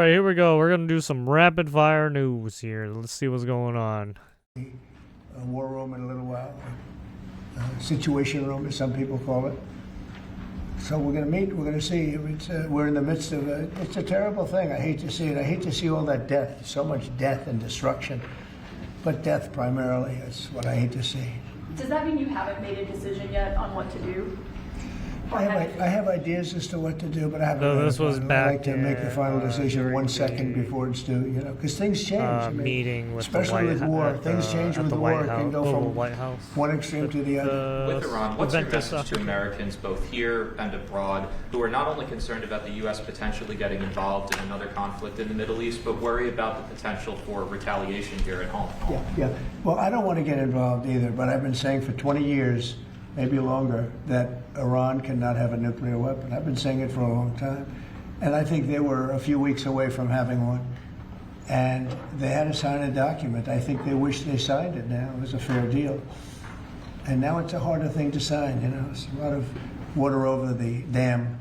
right, here we go. We're gonna do some rapid fire news here. Let's see what's going on. A war room in a little while, situation room, as some people call it. So we're going to meet. We're going to see. We're in the midst of it's a terrible thing. I hate to see it. I hate to see all that death, so much death and destruction, but death primarily is what I hate to see. Does that mean you haven't made a decision yet on what to do? I have ideas as to what to do, but I haven't. No, this was back. I like to make the final decision 1 second before it's due. You know, because things change. I mean, meeting with especially with war, things change with war. It can go from one extreme to the other. With Iran, what's your message to Americans both here and abroad who are not only concerned about the U.S. potentially getting involved in another conflict in the Middle East, but worry about the potential for retaliation here at home? Yeah. Well, I don't want to get involved either, but I've been saying for 20 years, maybe longer, that Iran cannot have a nuclear weapon. I've been saying it for a long time. And I think they were a few weeks away from having one. And they had to sign a document. I think they wish they signed it now. It was a fair deal. And now it's a harder thing to sign, you know. It's a lot of water over the dam.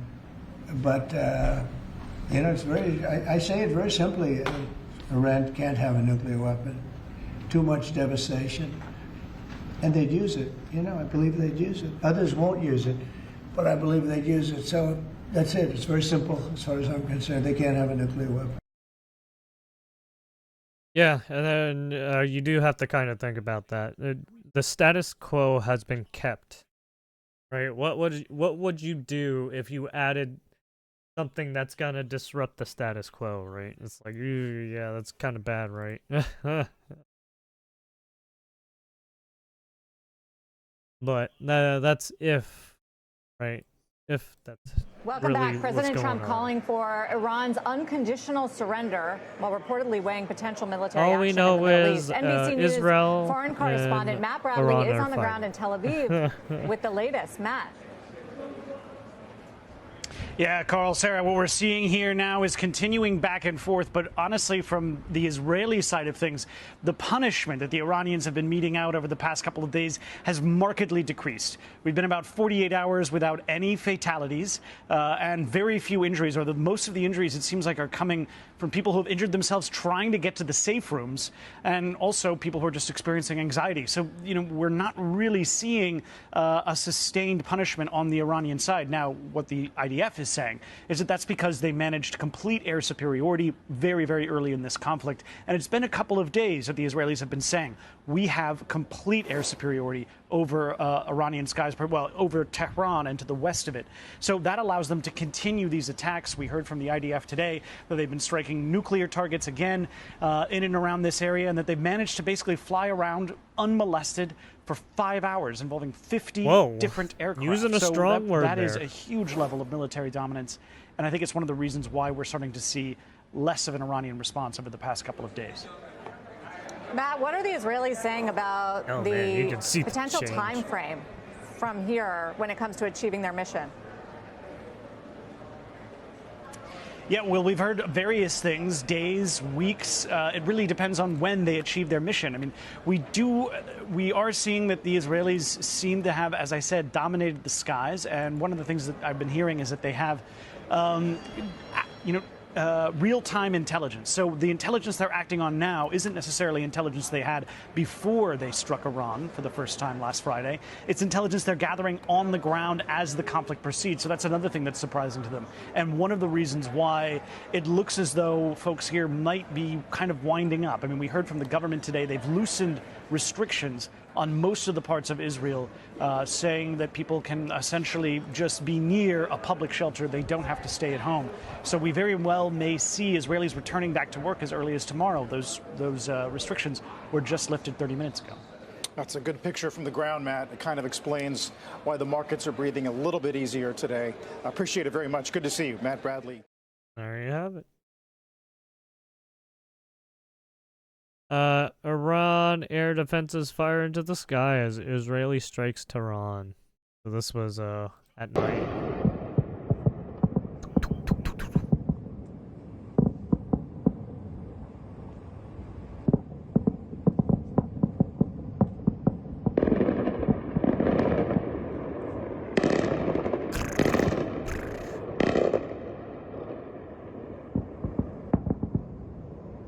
But, you know, it's very, I say it very simply. Iran can't have a nuclear weapon. Too much devastation. And they'd use it. You know, I believe they'd use it. Others won't use it, but I believe they'd use it. So that's it. It's very simple as far as I'm concerned. They can't have a nuclear weapon. Yeah, and then you do have to kind of think about that. The status quo has been kept, right? What would you do if you added something that's gonna disrupt the status quo, right? It's like, yeah, that's kind of bad, right? But that's if, right? If that's Welcome really back. President Trump on. calling for Iran's unconditional surrender while reportedly weighing potential military action All we in the know Middle is East. NBC News Israel foreign correspondent Matt Bradley Iran is on the fighting. ground in Tel Aviv with the latest. Matt. Yeah, Carl, Sarah, what we're seeing here now is continuing back and forth. But honestly, from the Israeli side of things, the punishment that the Iranians have been meting out over the past couple of days has markedly decreased. We've been about 48 hours without any fatalities and very few injuries, or most of the injuries, it seems like, are coming from people who have injured themselves trying to get to the safe rooms, and also people who are just experiencing anxiety. So, you know, we're not really seeing a sustained punishment on the Iranian side. Now, what the IDF is saying is that that's because they managed complete air superiority very, very early in this conflict. And it's been a couple of days that the Israelis have been saying, we have complete air superiority over Iranian skies, well, over Tehran and to the west of it. So that allows them to continue these attacks. We heard from the IDF today that they've been striking nuclear targets again in and around this area, and that they've managed to basically fly around unmolested for 5 hours, involving 50 different aircraft. Using a strong word that there. is a huge level of military dominance, and I think it's one of the reasons why we're starting to see less of an Iranian response over the past couple of days. Matt, what are the Israelis saying about the potential time frame from here when it comes to achieving their mission? Yeah, well, we've heard various things, days, weeks. It really depends on when they achieve their mission. I mean, we are seeing that the Israelis seem to have, as I said, dominated the skies. And one of the things that I've been hearing is that they have, real-time intelligence. So the intelligence they're acting on now isn't necessarily intelligence they had before they struck Iran for the first time last Friday. It's intelligence they're gathering on the ground as the conflict proceeds. So that's another thing that's surprising to them. And one of the reasons why it looks as though folks here might be kind of winding up. I mean, we heard from the government today, they've loosened restrictions on most of the parts of Israel, saying that people can essentially just be near a public shelter. They don't have to stay at home. So we very well may see Israelis returning back to work as early as tomorrow. Those restrictions were just lifted 30 minutes ago. That's a good picture from the ground, Matt. It kind of explains why the markets are breathing a little bit easier today. I appreciate it very much. Good to see you, Matt Bradley. There you have it. Iran air defenses fire into the sky as Israeli strikes Tehran. So this was at night.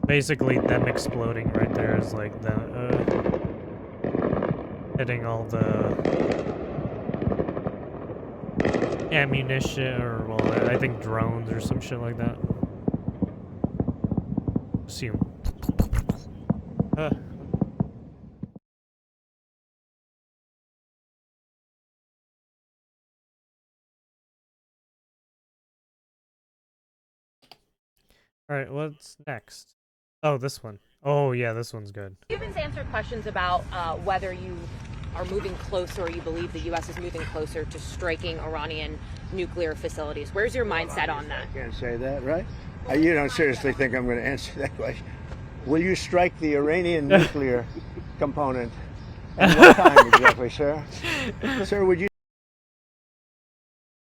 Basically, them exploding right there is like the hitting all the ammunition, or well, I think drones or some shit like that. See 'em. Alright, what's next? Oh, this one. Oh, yeah, this one's good. You've been answered questions about whether you are moving closer, or you believe the U.S. is moving closer to striking Iranian nuclear facilities. Where's your mindset on that? I can't say that, right? You don't seriously think I'm going to answer that question? Will you strike the Iranian nuclear component? At what time exactly, sir? Sir, would you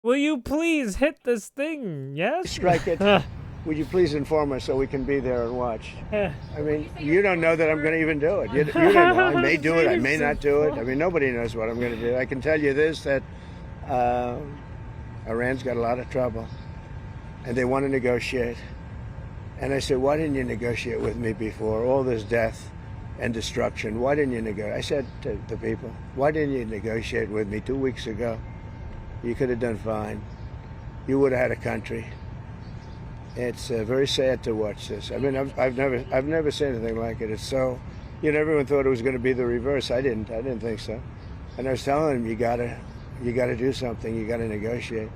Will you please hit this thing? Yes? strike it? Would you please inform us so we can be there and watch? I mean, you don't know that I'm going to even do it. You don't know. I may do it. I may not do it. I mean, nobody knows what I'm going to do. I can tell you this, that Iran's got a lot of trouble, and they want to negotiate. And I said, why didn't you negotiate with me before? All this death and destruction. Why didn't you negotiate? I said to the people, why didn't you negotiate with me 2 weeks ago? You could have done fine. You would have had a country. It's very sad to watch this. I mean, I've never seen anything like it. It's so, you know, everyone thought it was going to be the reverse. I didn't think so. And I was telling them, you gotta do something. You gotta negotiate.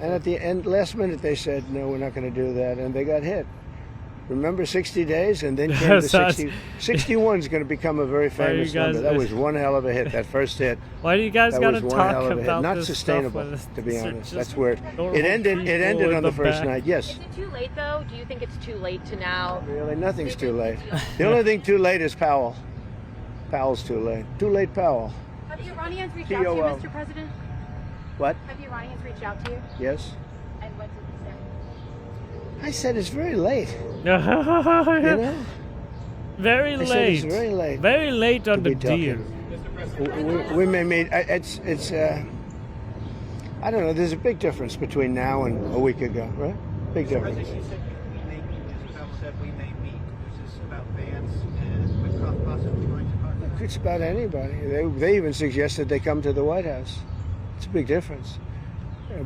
And at the end, last minute, they said, no, we're not going to do that, and they got hit. Remember 60 days, and then came the 60. 61 is going to become a very famous number. That was one hell of a hit. That first hit. Why do you guys got to talk about not this sustainable, stuff to be honest. That's where it ended. It ended on the first night. Yes. Is it too late, though? Do you think it's too late to now? Really, nothing's too late. The only thing too late is Powell. Powell's too late. Too late, Powell. Have the Iranians reached out to you, Mr. President? What? Have the Iranians reached out to you? Yes. And what did you say? I said it's very late. you know? Very I late. said it's very late. Very late on the deal. We may meet. It's. I don't know. There's a big difference between now and a week ago, right? Big difference. It's about anybody. They even suggested they come to the White House. It's a big difference.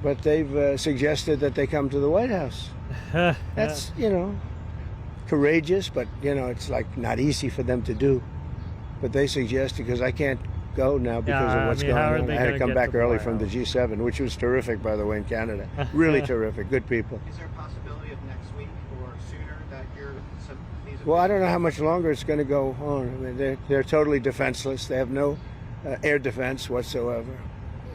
But they've suggested that they come to the White House. That's, you know, courageous, but, you know, it's like not easy for them to do. But they suggested, because I can't go now because of what's going on. I had to come back early from the G7, which was terrific, by the way, in Canada. Really terrific. Good people. Is there a possibility of next week or sooner that well, I don't know how much longer it's going to go on. I mean, they're totally defenseless. They have no air defense whatsoever.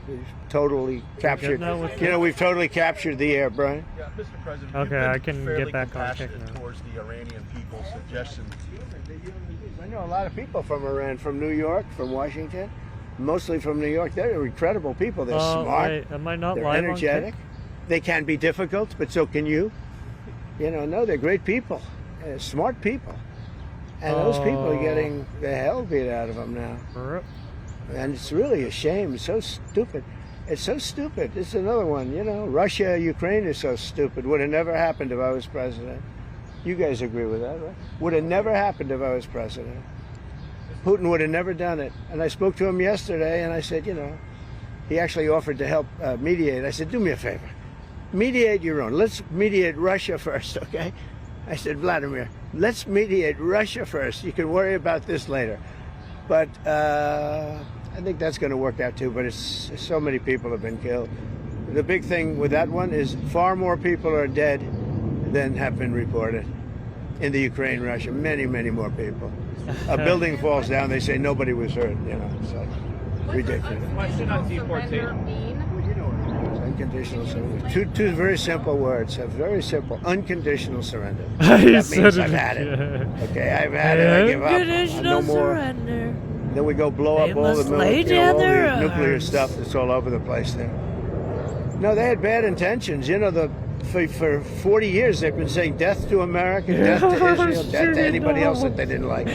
We've totally captured. You know, we've totally captured the air, Brian. Yeah, Mr. President. Okay, I can get back on kick now. Towards the Iranian people's suggestions. I know a lot of people from Iran, from New York, from Washington, mostly from New York. They're incredible people. They're smart. Wait, am I not they're live energetic. On kick? They can be difficult, but so can you. You know, no, they're great people, smart people, and those people are getting the hell beat out of them now. And it's really a shame. It's so stupid. It's so stupid. It's another one, you know. Russia, Ukraine is so stupid. Would have never happened if I was president. You guys agree with that, right? Would have never happened if I was president. Putin would have never done it. And I spoke to him yesterday, and I said, you know, he actually offered to help mediate. I said, do me a favor. Mediate your own. Let's mediate Russia first, okay? I said, Vladimir, let's mediate Russia first. You can worry about this later. But I think that's going to work out too, but it's so many people have been killed. The big thing with that one is far more people are dead than have been reported in the Ukraine, Russia. Many, many more people. A building falls down, they say nobody was hurt, you know, so ridiculous. Question on deportation. Unconditional surrender. Two very simple words. A very simple, unconditional surrender. That means I've had it. Okay, I've had it. I give up. No more. Surrender. Then we go blow up all the nuclear stuff that's all over the place there. No, they had bad intentions. You know, for 40 years they've been saying death to America, death to Israel, death to anybody else that they didn't like.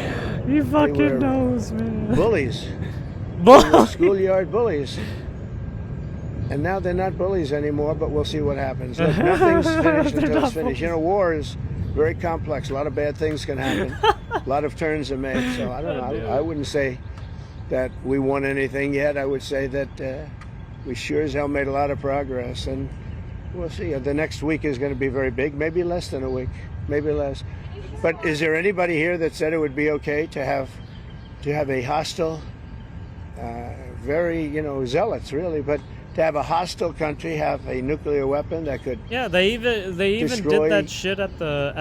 He fucking knows, man. Bullies. Schoolyard bullies. And now they're not bullies anymore, but we'll see what happens. Look, nothing's finished until it's finished. You know, war is very complex. A lot of bad things can happen. A lot of turns are made. So I don't know. I wouldn't say that we won anything yet. I would say that we sure as hell made a lot of progress, and we'll see. The next week is going to be very big. Maybe less than a week. Maybe less. But is there anybody here that said it would be okay to have a hostile, very zealots really, but to have a hostile country have a nuclear weapon that could they even did that shit at their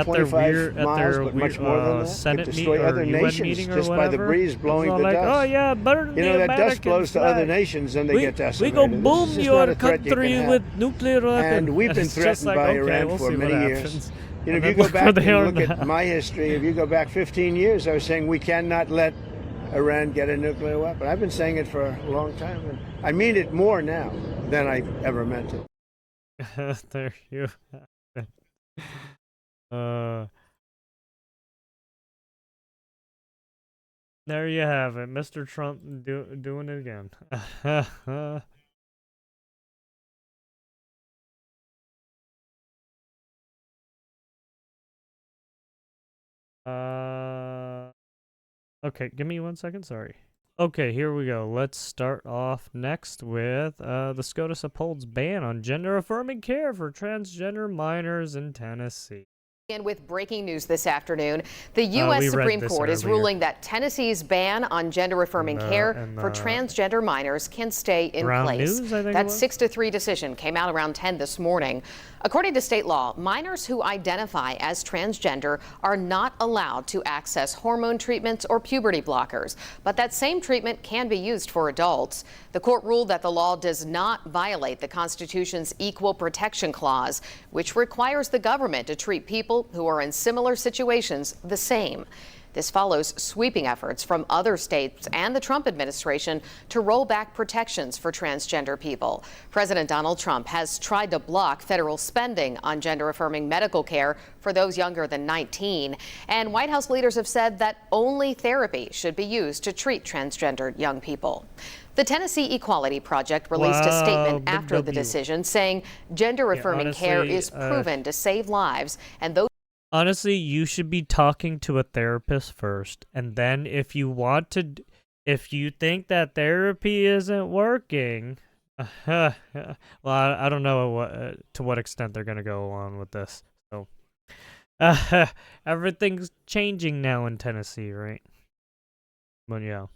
Senate meeting or other UN nations meeting or just whatever. by the breeze blowing the like, dust. Oh yeah, burn the that dust blows to flag. other nations and they get decimated. We go boom This is your not a threat you country can have. with nuclear weapons. And we've been threatened by Iran for many years. If you go back and look at my history, if you go back 15 years, I was saying we cannot let Iran get a nuclear weapon. I've been saying it for a long time, and I mean it more now than I ever meant it. There you have it. There you have it, Mr. Trump doing it again. Okay, give me 1 second, sorry. Okay, here we go. Let's start off next with the SCOTUS upholds ban on gender-affirming care for transgender minors in Tennessee. And with breaking news this afternoon, the U.S. Supreme Court is ruling that Tennessee's ban on gender-affirming care for transgender minors can stay in place. That 6-3 decision came out around 10 this morning. According to state law, minors who identify as transgender are not allowed to access hormone treatments or puberty blockers, but that same treatment can be used for adults. The court ruled that the law does not violate the Constitution's Equal Protection Clause, which requires the government to treat people who are in similar situations the same. This follows sweeping efforts from other states and the Trump administration to roll back protections for transgender people. President Donald Trump has tried to block federal spending on gender-affirming medical care for those younger than 19. And White House leaders have said that only therapy should be used to treat transgendered young people. The Tennessee Equality Project released a statement after the decision saying gender-affirming care is proven to save lives, and those honestly, you should be talking to a therapist first, and then if you think that therapy isn't working, well, I don't know to what extent they're gonna go on with this. So, everything's changing now in Tennessee, right? But yeah.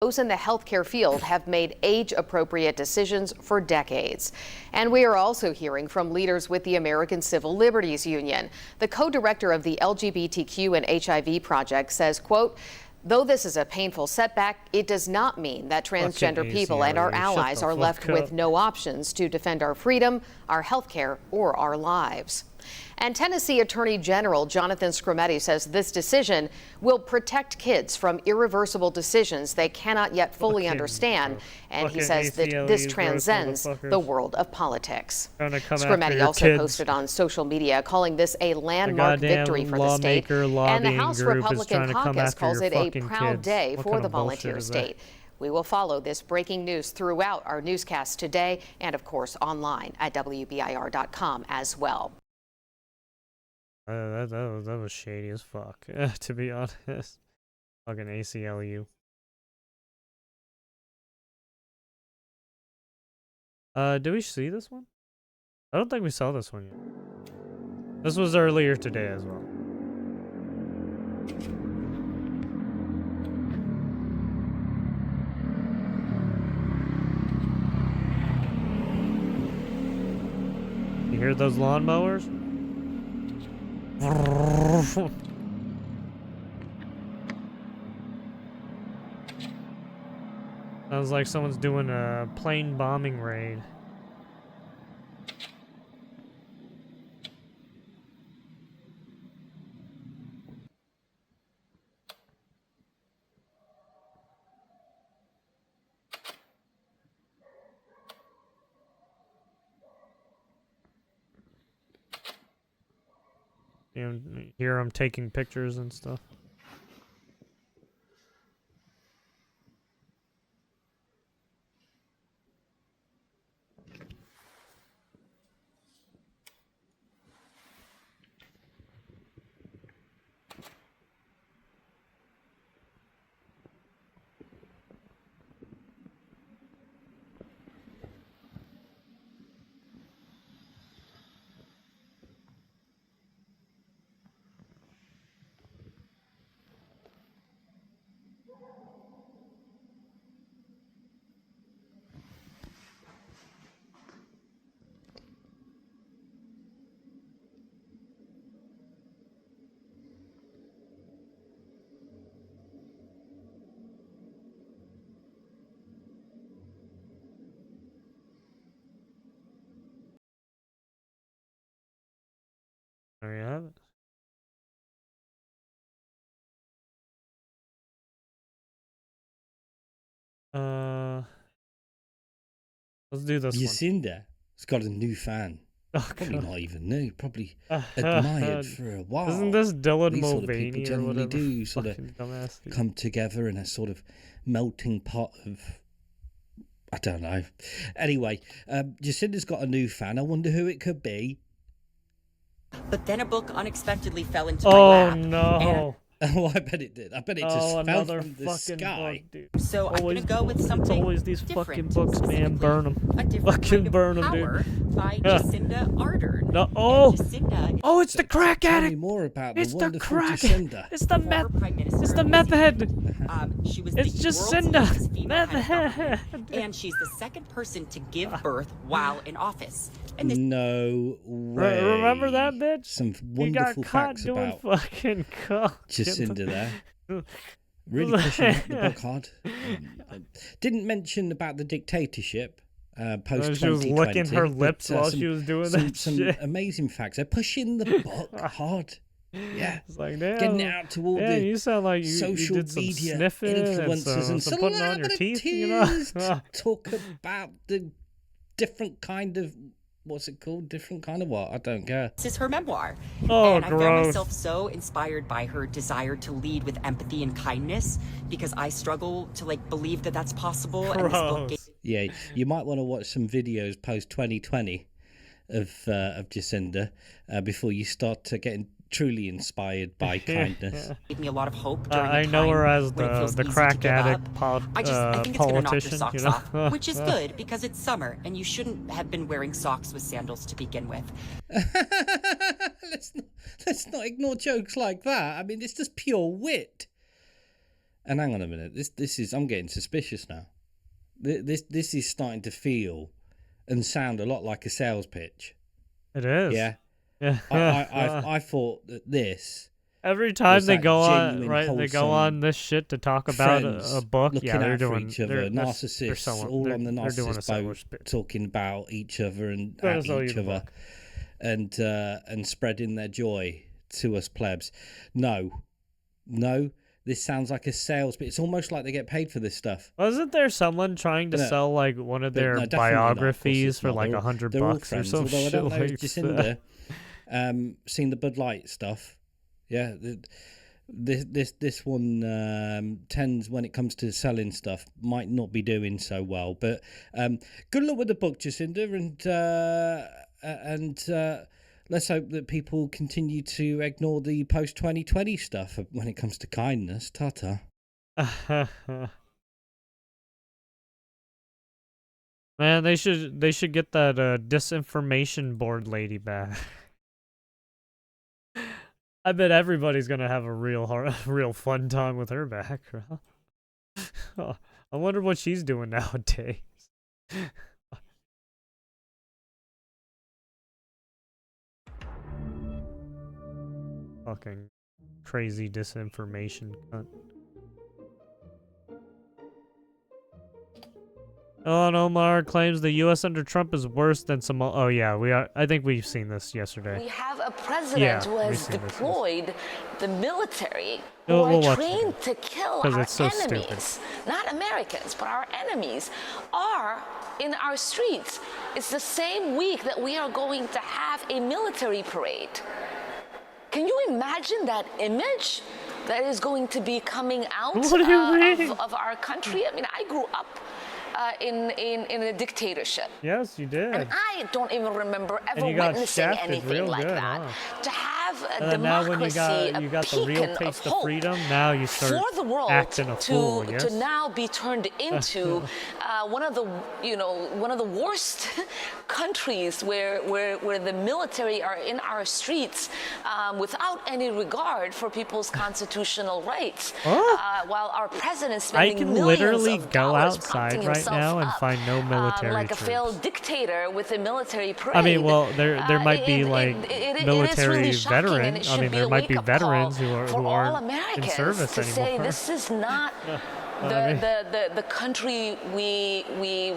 Those in the healthcare field have made age-appropriate decisions for decades. And we are also hearing from leaders with the American Civil Liberties Union. The co-director of the LGBTQ and HIV Project says, quote, "Though this is a painful setback, it does not mean that transgender people and our allies are left with no options to defend our freedom, our healthcare, or our lives." And Tennessee Attorney General Jonathan Skrmetti says this decision will protect kids from irreversible decisions they cannot yet fully understand. And he says that this transcends the world of politics. Skrmetti also posted on social media calling this a landmark victory for the state. And the House Republican caucus calls it a proud day for the volunteer state. We will follow this breaking news throughout our newscast today and, of course, online at WBIR.com as well. That was shady as fuck, to be honest. Fucking ACLU. Did we see this one? I don't think we saw this one yet. This was earlier today as well. You hear those lawnmowers? Sounds like someone's doing a plane bombing raid. You hear them taking pictures and stuff. There you have it. Let's do this Jacinda has got a new fan. Oh, probably God. not even new. Probably admired for a while. Isn't this Dylan These sort of Mulvaney people or generally whatever? do sort of come together in a sort of melting pot of, I don't know. Anyway, Jacinda's got a new fan. I wonder who it could be. But then a book unexpectedly fell into my lap. Oh no! Oh, I bet it did. I bet it just fell another from the fucking sky. book, dude. So I'm gonna go with It's something always these different, fucking books, man. Burn them. A different Fucking kind of burn them, power dude. by Jacinda Ardern. No, And oh! Jacinda Oh, it's the crack Tell me addict! more about It's the the wonderful crack. Jacinda. It's the former Prime Minister It's the of New meth head. Zealand. She was It's the world's Jacinda. youngest female Meth head of head. government, and she's the second person to give birth while in office. And this No way. Remember that bitch? Some He got wonderful caught facts doing about fucking coke. Jacinda there. Really pushing up the book hard. Didn't mention about the dictatorship post 2020. She was licking her lips while some, she was doing that some shit. amazing facts. They're pushing the book hard. Yeah, It's like, damn. getting it out to all yeah, the you sound like you social did some media sniffing influencers and some putting on your teeth, you know? celebrities. Talk about the different kind of, what's it called? Different kind of what? I don't care. is her memoir. Oh, and I found gross. myself so inspired by her desire to lead with empathy and kindness because I struggle to believe that that's possible. And this book Gross. Yeah, you might want to watch some videos post 2020 of Jacinda before you start getting truly inspired by kindness. gave me a lot of hope during I a know time her as when it feels the easy to crack give addict up. I think it's gonna knock your politician, socks you know? off, which is good because it's summer and you shouldn't have been wearing socks with sandals to begin with. Let's not ignore jokes like that. I mean, it's just pure wit. And hang on a minute, this is, I'm getting suspicious now. This is starting to feel and sound a lot like a sales pitch. It is. Yeah. Yeah. I thought that this. Every time was they that go on, genuine, right? They go wholesome on this shit to talk about friends a book. looking Yeah, they're out for doing each other, they're narcissists, selling- all they're- on the they're doing a narcissist sandwich boat, bit. talking about each other and Trying to at sell you each the other, book. and spreading their joy to us plebs. No, this sounds like a sales, but it's almost like they get paid for this stuff. Wasn't there someone trying to No, sell like one of but their no, definitely not. Of course biographies it's for not. like They're all- $100 they're all or friends, some although I shit don't know like if Jacinda seen the Bud Light stuff. Yeah, this one tends, when it comes to selling stuff, might not be doing so well. But good luck with the book, Jacinda, and let's hope that people continue to ignore the post 2020 stuff when it comes to kindness. Ta-ta. Man, they should get that disinformation board lady back. I bet everybody's gonna have a real fun time with her back. I wonder what she's doing nowadays. Fucking crazy disinformation cunt. Ilhan Omar claims the U.S. under Trump is worse than some. Oh yeah, we are. I think we've seen this yesterday. We have a president who has deployed the military who are trained to kill our it's so enemies. Not Americans, but our enemies are in our streets. It's the same week that we are going to have a military parade. Can you imagine that image that is going to be coming out of our country? I mean, I grew up in a dictatorship. Yes, you did. And I don't even remember ever witnessing anything like that. To have a democracy, now when you got the real taste of freedom, now you start for the world acting a fool. Yes? to now be turned into one of the worst countries where the military are in our streets without any regard for people's constitutional rights, while our president spending I can millions literally of go dollars outside right now and find no military like troops. a failed dictator with a military parade. I mean, well, there might be like military really shocking veteran. and it I should mean, be there a might be wake-up call veterans who for all aren't in Americans service to anymore. say this is not the country we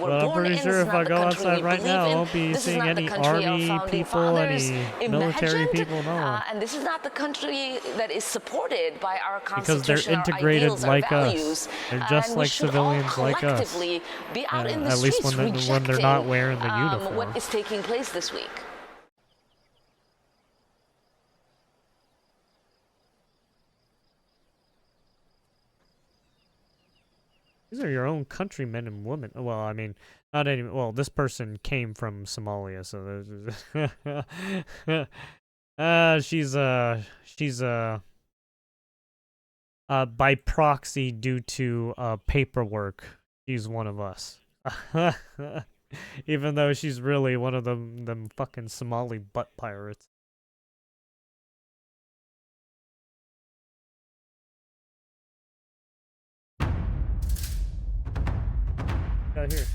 were But I'm born in. pretty sure This is if not I the go country outside we right believe now, I in. won't be This is seeing not the any country our army founding people, fathers any military imagined, people, no one. and this is not the country that is supported by our Because Constitution, they're integrated our ideals, like our us. values. They're just And we like should civilians all like us. collectively be out in the At least streets when they're not wearing the rejecting, uniform. what is taking place this week. These are your own countrymen and women. Well, I mean, not any. Well, this person came from Somalia, so she's by proxy due to paperwork. She's one of us. Even though she's really one of them fucking Somali butt pirates. Out here.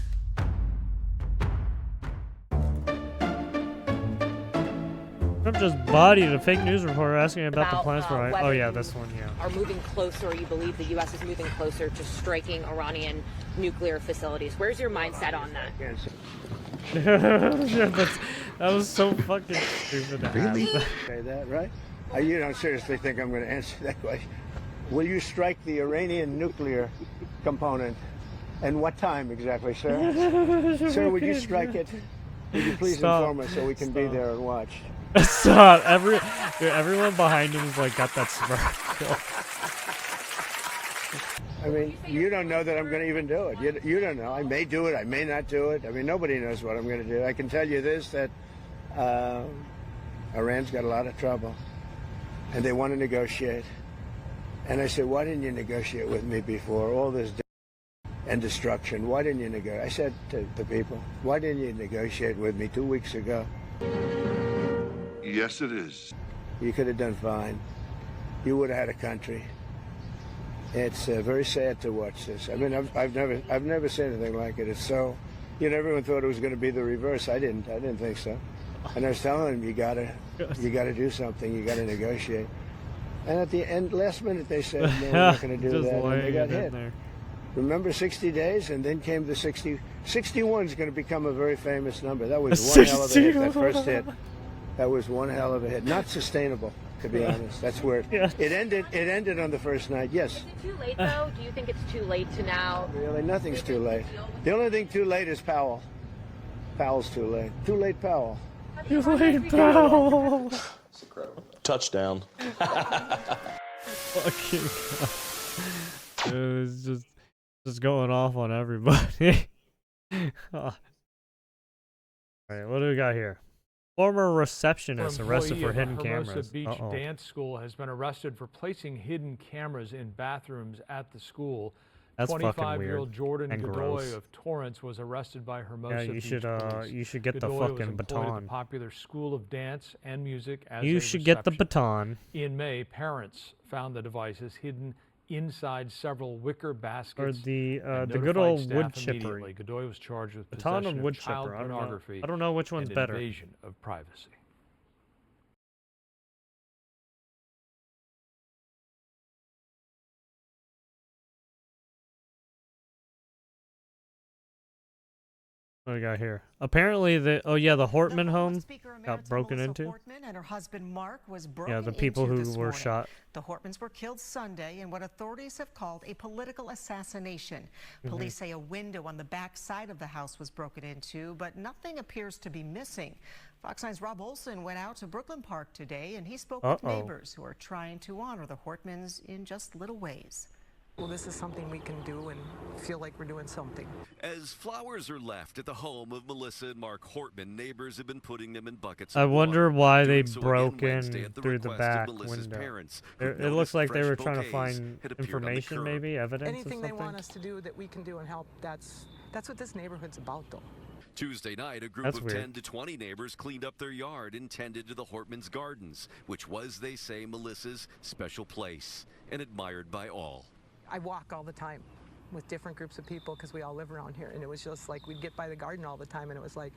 Trump just bodied a fake news reporter asking about the plans for. Oh yeah, this one. Yeah. Are moving closer, or you believe the U.S. is moving closer to striking Iranian nuclear facilities? Where's your mindset on that? Yeah, that was so fucking stupid. Really? Say that, right? You don't seriously think I'm going to answer that question? Will you strike the Iranian nuclear component? And what time exactly, sir? Sir, would you strike it? Would you please inform us so we can be there and watch? Stop! Everyone behind him is like got that smirk. I mean, you don't know that I'm going to even do it. You don't know. I may do it. I may not do it. I mean, nobody knows what I'm going to do. I can tell you this, that Iran's got a lot of trouble, and they want to negotiate. And I said, why didn't you negotiate with me before? All this and destruction. Why didn't you negotiate? I said to the people, why didn't you negotiate with me 2 weeks ago? Yes, it is. You could have done fine. You would have had a country. It's very sad to watch this. I mean, I've never seen anything like it. It's so, everyone thought it was going to be the reverse. I didn't think so. And I was telling them, you gotta do something. You gotta negotiate. And at the end, last minute, they said, no, we're not going to do that. And they got hit. Remember 60 days, and then came the 60. 61 is going to become a very famous number. That was one hell of a hit, that first hit. That was one hell of a hit. Not sustainable, to be honest. That's where it ended. It ended on the first night. Yes. Is it too late, though? Do you think it's too late to now? Really, nothing's too late. The only thing too late is Powell. Powell's too late. Too late, Powell. Too late, Powell. It's incredible. Touchdown. Fucking God. It was just going off on everybody. All right, what do we got here? Former receptionist arrested for hidden cameras. Hermosa Beach Dance School has been arrested for placing hidden cameras in bathrooms at the school. That's fucking weird. 25-year-old Jordan and Godoy gross. of Torrance was arrested by Hermosa Yeah, Beach police. you should get Godoy the fucking was employed at baton. the popular School of Dance and Music as You a should get the reception. baton. In May, parents found the devices hidden inside several wicker baskets. Or the and good notified old staff wood chippery. immediately. Godoy was charged with Baton possession and wood of child chipper. pornography. I don't know which one's and better. Invasion of privacy. What do we got here? Apparently, the Hortman home got broken into. Hortman and her husband Mark was broken Yeah, the people into who this were morning. shot. The Hortmans were killed Sunday in what authorities have called a political assassination. Police say a window on the back side of the house was broken into, but nothing appears to be missing. Fox 9's Rob Olson went out to Brooklyn Park today, and he spoke with neighbors who are trying to honor the Hortmans in just little ways. Well, this is something we can do and feel like we're doing something. As flowers are left at the home of Melissa and Mark Hortman, neighbors have been putting them in buckets. I wonder why they so broke again in Wednesday at the through the request of back Melissa's window. parents, It who looks noticed like they fresh were trying to bouquets find had appeared on the information, curb. maybe evidence or Anything something. they want us to do that we can do and help, that's what this neighborhood's about, though. Tuesday night, a group That's of weird. 10 to 20 neighbors cleaned up their yard and tended to the Hortmans' gardens, which was, they say, Melissa's special place and admired by all. I walk all the time with different groups of people because we all live around here, and it was just like we'd get by the garden all the time, and it was like,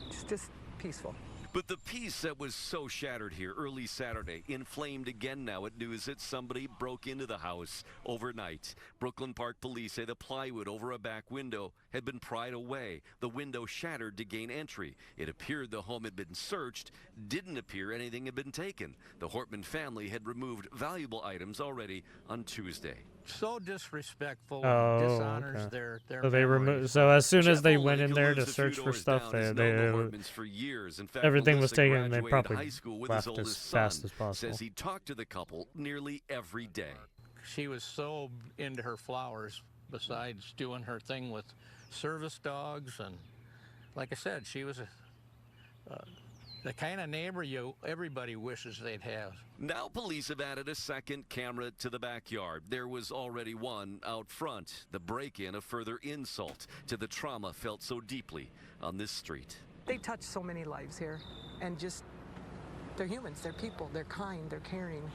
it's just peaceful. But the peace that was so shattered here early Saturday, inflamed again now at news that somebody broke into the house overnight. Brooklyn Park police say the plywood over a back window had been pried away, the window shattered to gain entry. It appeared the home had been searched, didn't appear anything had been taken. The Hortman family had removed valuable items already on Tuesday. So disrespectful, Oh, dishonors okay. their So they removed. So as soon as they went in there to search for stuff, everything was taken. They probably left as fast as possible. Says he talked to the couple nearly every day. She was so into her flowers, besides doing her thing with service dogs, and like I said, she was the kind of neighbor everybody wishes they'd have. Now police have added a second camera to the backyard. There was already one out front. The break-in a further insult to the trauma felt so deeply on this street. They touch so many lives here, and just, they're humans, they're people, they're kind, they're caring.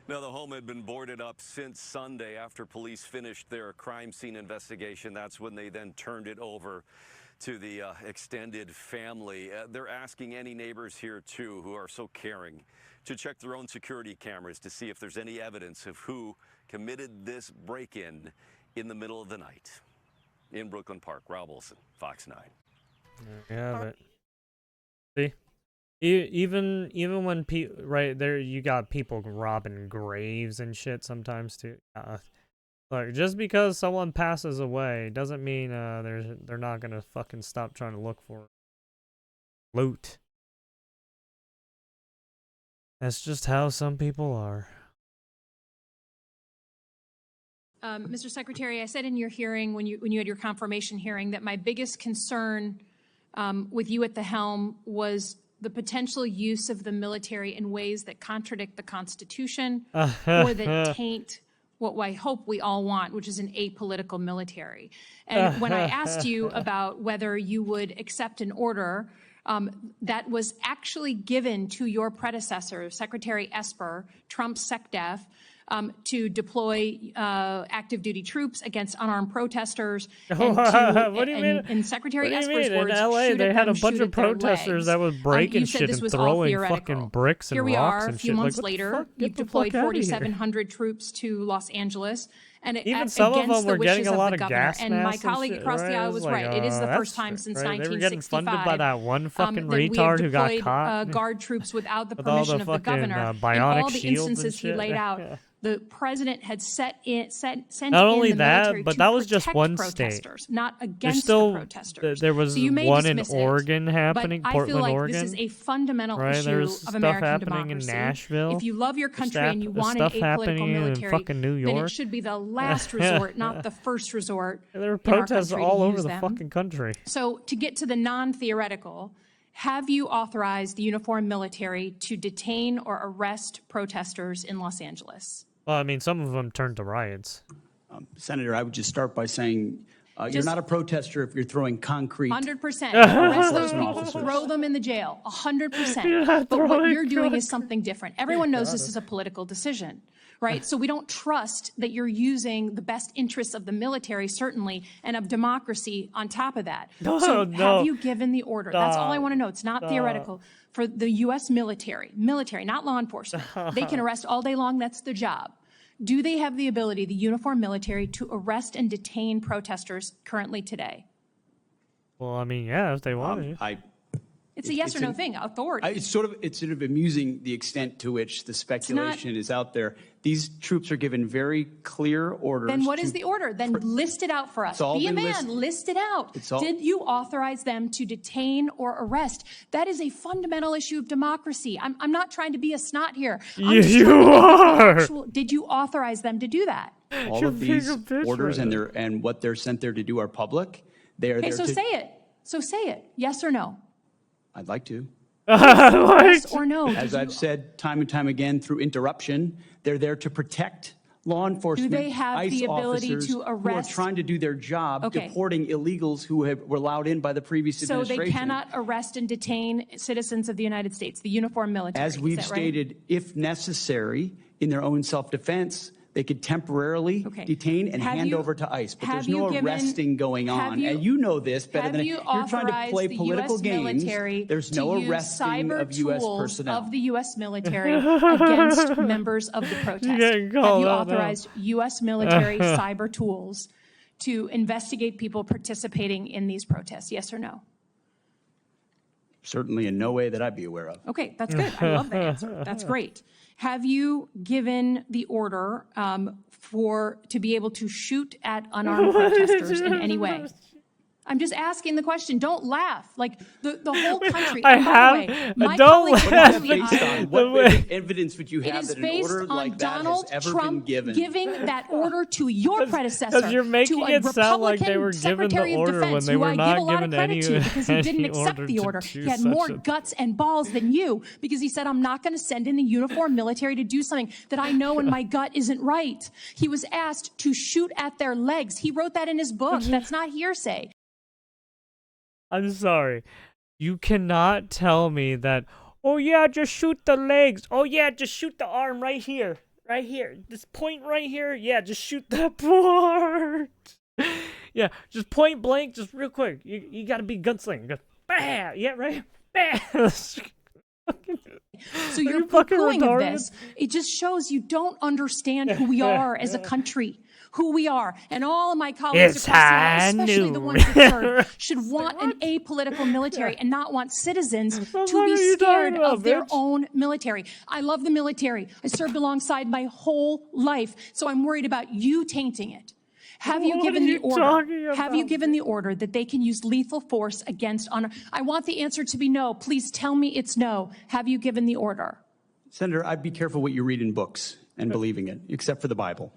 Now, the home had been boarded up since Sunday after police finished their crime scene investigation. That's when they then turned it over to the extended family. They're asking any neighbors here, too, who are so caring, to check their own security cameras to see if there's any evidence of who committed this break-in in the middle of the night. In Brooklyn Park, Rob Wilson, Fox 9. Yeah, but see, even when right there, you got people robbing graves and shit sometimes too. Like, just because someone passes away doesn't mean they're not gonna fucking stop trying to look for loot. That's just how some people are. Mr. Secretary, I said in your hearing, when you had your confirmation hearing, that my biggest concern with you at the helm was the potential use of the military in ways that contradict the Constitution or that taint what I hope we all want, which is an apolitical military. And when I asked you about whether you would accept an order that was actually given to your predecessor, Secretary Esper, Trump's SecDef, to deploy active duty troops against unarmed protesters. And what do you mean? In Secretary Esper's in words, LA, they had a bunch of protesters that was breaking shit and throwing fucking bricks and Here we rocks are, and a few shit. months Like, later, you've deployed 4,700 troops to Los Angeles. And even some of them were getting a lot of governor. gas And my masks colleague shit, across the aisle was right. It is the first time that's since right. They were getting 1965 funded by that one fucking that we have retard who got deployed, caught. Guard troops without the With all the permission of the fucking, governor. bionic In all the shields and instances he shit. laid out, the president had sent Not only in the that, military but to that was just protect one state. protesters, not There's against still, the protesters. there was So you may one in dismiss Oregon it, happening, but Portland, I feel like Oregon. this is a fundamental right? issue There's of stuff American happening democracy. in Nashville. If you love your There's country and you want stuff an apolitical happening military, in fucking New then York. it should be the last resort, not the first resort. There were in our protests country to all over use the them. fucking country. So to get to the non-theoretical, have you authorized the uniformed military to detain or arrest protesters in Los Angeles? Well, I mean, some of them turned to riots. Senator, I would just start by saying you're not a protester if you're throwing concrete. 100%. Arrest those enforcement people, officers. throw them in the jail. 100%. You're not But what throwing you're doing concrete. is something different. Everyone knows this is a political decision, right? So we don't trust that you're using the best interests of the military, certainly, and of democracy on top of that. No, so no. have you given the order? That's all I want to know. It's not theoretical. For the U.S. military, not law enforcement, they can arrest all day long. That's their job. Do they have the ability, the uniformed military, to arrest and detain protesters currently today? Well, I mean, yeah, if they wanted. It's a yes or no thing. Authority. It's sort of amusing the extent to which the speculation is out there. These troops are given very clear orders. Then what is the order? Then list it out for us. It's all Be a been man. List it out. Did you authorize them to detain or arrest? That is a fundamental issue of democracy. I'm not trying to be a snot here. I'm just trying to get the actual- did you authorize them to do that? All of these orders and what they're sent there to do are public. They are Okay, there so to. say it. So say it. Yes or no? I'd like to. Yes or no? As I've said time and time again through interruption, they're there to protect law enforcement. Do they have ICE the ability officers to arrest? who are trying to do their job, Okay. deporting illegals who were allowed in by the previous So administration. they cannot arrest and detain citizens of the United States, the uniformed military. As we've is that right? stated, if necessary, in their own self-defense, They could temporarily detain and hand over to ICE, but there's no arresting going on. And you know this better than you're trying to play political games. There's no arresting of U.S. personnel. Of the U.S. military against members of the protest. Have you authorized U.S. military cyber tools to investigate people participating in these protests? Yes or no? Certainly in no way that I'd be aware of. Okay, that's good. I love that answer. That's great. Have you given the order to be able to shoot at unarmed protesters in any way? I'm just asking the question. Don't laugh. Like the whole country. I have. Don't laugh. What evidence would you have that an order like that has ever been given? Giving that order to your predecessor. Because you're making it sound like they were given the order when they were not given any order. Because he didn't accept the order. He had more guts and balls than you because he said, I'm not going to send in the uniformed military to do something that I know in my gut isn't right. He was asked to shoot at their legs. He wrote that in his book. That's not hearsay. I'm sorry. You cannot tell me that, oh yeah, just shoot the legs. Oh yeah, just shoot the arm right here. Right here. This point right here. Yeah, just shoot that part. Yeah, just point blank, just real quick. You gotta be gunslinger. Just, bah! Yeah, right? Bah! So you're poo-pooing of this. It just shows you don't understand who we are as a country. Who we are. And all of my colleagues across the aisle, especially the ones that serve, should want an apolitical military and not want citizens to be scared of their own military. I love the military. I served alongside my whole life, so I'm worried about you tainting it. Have you given the order? Have you given the order that they can use lethal force against honor? I want the answer to be no. Please tell me it's no. Have you given the order? Senator, I'd be careful what you read in books and believing it, except for the Bible.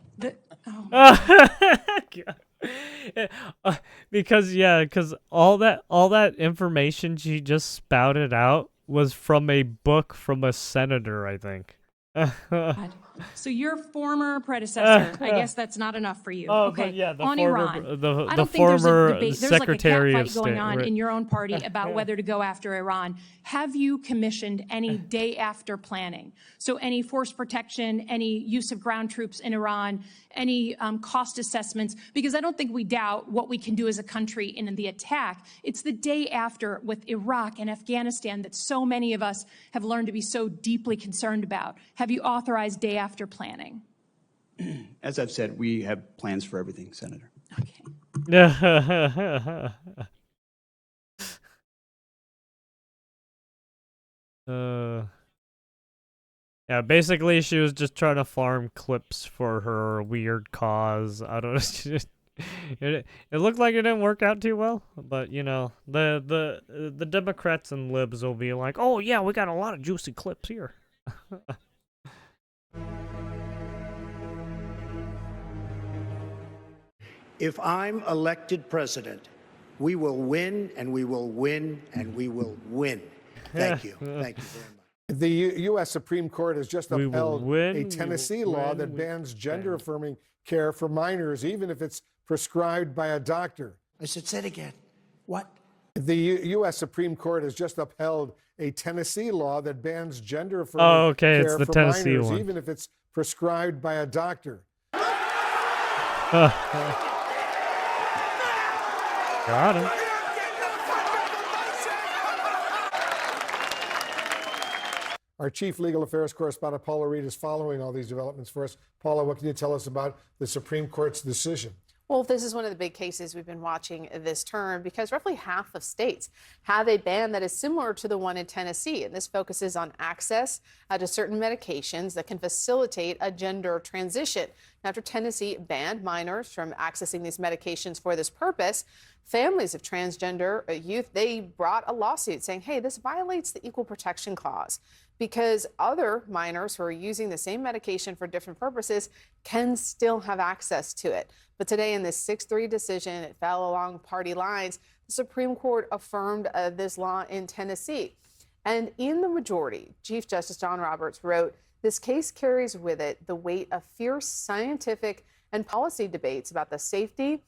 Because all that information she just spouted out was from a book from a senator, I think. So your former predecessor, I guess that's not enough for you. Okay, yeah, on Iran. I don't think former there's a debate. There's Secretary like a of catfight going State, on right. in your own party about whether to go after Iran. Have you commissioned any day after planning? So any force protection, any use of ground troops in Iran, any cost assessments? Because I don't think we doubt what we can do as a country in the attack. It's the day after with Iraq and Afghanistan that so many of us have learned to be so deeply concerned about. Have you authorized day after planning? As I've said, we have plans for everything, Senator. Yeah, basically she was just trying to farm clips for her weird cause. I don't know. It looked like it didn't work out too well, but you know, the Democrats and libs will be like, "Oh yeah, we got a lot of juicy clips here." If I'm elected president, we will win, and we will win, and we will win. Thank you. Thank you very much. The U.S. Supreme Court has just upheld a Tennessee law that bans gender-affirming care for minors, even if it's prescribed by a doctor. I said, say it again. What? The U.S. Supreme Court has just upheld a Tennessee law that bans gender-affirming care it's the for Tennessee minors, one. even if it's prescribed by a doctor. Got him. Our chief legal affairs correspondent, Paula Reed, is following all these developments for us. Paula, what can you tell us about the Supreme Court's decision? Well, this is one of the big cases we've been watching this term because roughly half of states have a ban that is similar to the one in Tennessee. And this focuses on access to certain medications that can facilitate a gender transition. After Tennessee banned minors from accessing these medications for this purpose, families of transgender youth, they brought a lawsuit saying, hey, this violates the Equal Protection Clause because other minors who are using the same medication for different purposes can still have access to it. But today in this 6-3 decision, it fell along party lines. The Supreme Court affirmed this law in Tennessee. And in the majority, Chief Justice John Roberts wrote, this case carries with it the weight of fierce scientific and policy debates about the safety,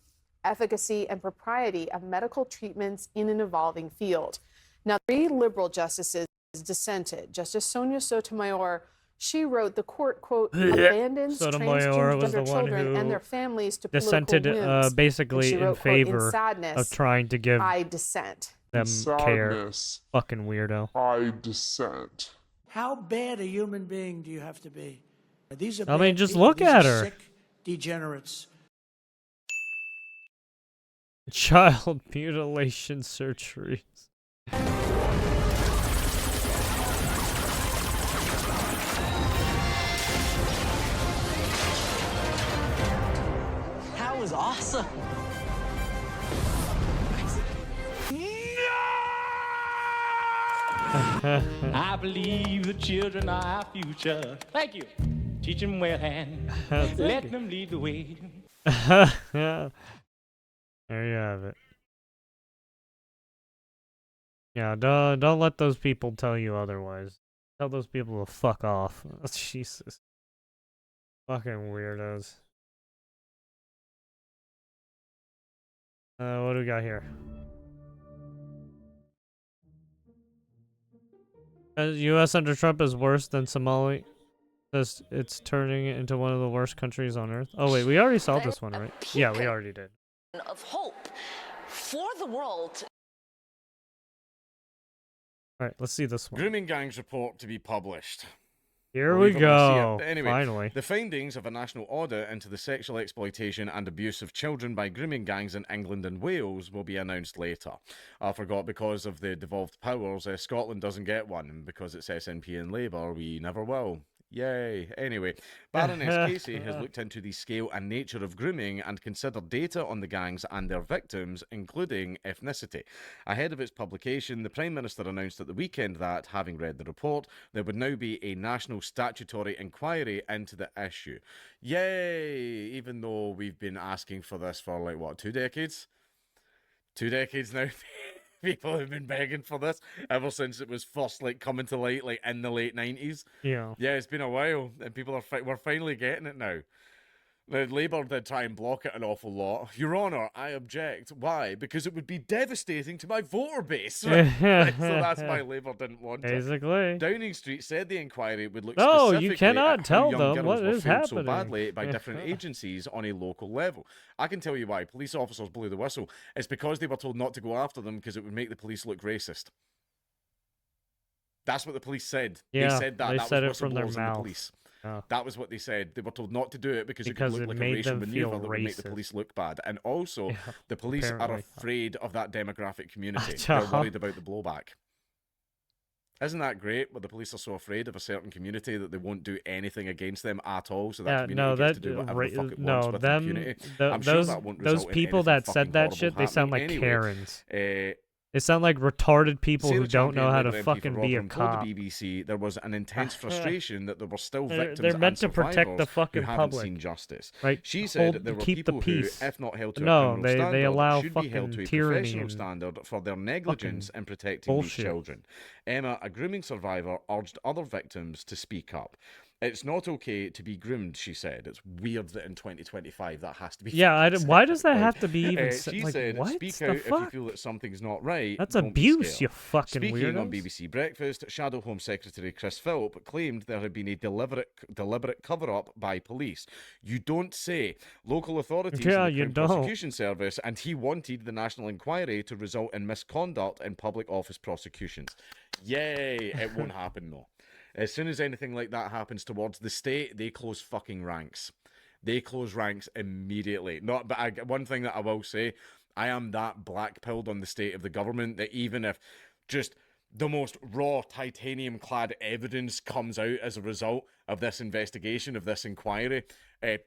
efficacy, and propriety of medical treatments in an evolving field. Now, 3 liberal justices dissented. Justice Sonia Sotomayor She wrote, the court, quote, abandons transgender children and their families to political whims. Basically in favor of trying to give I dissent. them care. Fucking weirdo. I dissent. How bad a human being do you have to be? These are I mean, just people. look These at are her. Sick degenerates. Child mutilation surgeries. That was awesome. I believe the children are our future. Thank you. Teach them well and let them lead the way. Yeah. There you have it. Yeah, don't let those people tell you otherwise. Tell those people to fuck off. Jesus. Fucking weirdos. What do we got here? U.S. under Trump is worse than Somalia. It's turning into one of the worst countries on earth. Oh wait, we already saw this one, right? Yeah, we already did. Of hope for the world. All right, let's see this one. Grooming gangs report to be published. Here we go. Anyway, finally. The findings of a national audit into the sexual exploitation and abuse of children by grooming gangs in England and Wales will be announced later. I forgot, because of the devolved powers, Scotland doesn't get one, and because it's SNP and Labour, we never will. Yay. Anyway, Baroness Casey has looked into the scale and nature of grooming and considered data on the gangs and their victims, including ethnicity. Ahead of its publication, the Prime Minister announced at the weekend that, having read the report, there would now be a national statutory inquiry into the issue. Yay! Even though we've been asking for this for, like, what, 2 decades? 2 decades now? People have been begging for this ever since it was first, like, coming to light, like, in the late 90s. Yeah. Yeah, it's been a while, and people are we're finally getting it now. The Labour did try and block it an awful lot. Your Honour, I object. Why? Because it would be devastating to my voter base. So that's why Labour didn't want it. Basically. Downing Street said the inquiry would look No, specifically you cannot at tell how young them girls what were is failed so happening. badly by different agencies on a local level. I can tell you why. Police officers blew the whistle. It's because they were told not to go after them because it would make the police look racist. That's what the police said. Yeah, they said that. they That said was it from their whistleblowers in the mouth. police. Oh. That was what they said. They were told not to do it because it Because could it look like a made racial them feel maneuver that would make the racist. police look bad. And also, Yeah, the police are apparently. afraid of that demographic community. Uh-huh. They're worried about the blowback. Isn't that great? Where the police are so afraid of a certain community that they won't do anything against them at all, so that community gets to do whatever the fuck it wants with impunity. I'm sure that won't result those in people anything that said fucking that horrible shit, they sound like happening. Karens. Anyway, They sound like retarded people Sarah who don't know how to Champion, Labour MP fucking for be a Rotherham, told cop. the BBC there was an intense frustration that there were still victims They're meant and to protect the survivors fucking who haven't public, seen justice. right? She said there were keep the people peace. who, if not held to a No, criminal standard, they allow should be held to fucking a tyranny professional and standard for their negligence in protecting bullshit. these children. Emma, a grooming survivor, urged other victims to speak up. It's not okay to be groomed, she said. It's weird that in 2025 that has to be. Yeah, said. why does that have to be even She like, said, what speak the out if you fuck? feel that something's not right. That's don't be abuse, scared." you fucking Speaking on weirdos. BBC Breakfast, Shadow Home Secretary Chris Philp claimed there had been a deliberate cover-up by police. You don't say. Local authorities Yeah, and the you Crown don't. Prosecution Service, and he wanted the national inquiry to result in misconduct in public office prosecutions. Yay! It won't happen though. As soon as anything like that happens towards the state, they close fucking ranks. They close ranks immediately. One thing that I will say, I am that black-pilled on the state of the government that even if just the most raw titanium-clad evidence comes out as a result of this investigation, of this inquiry,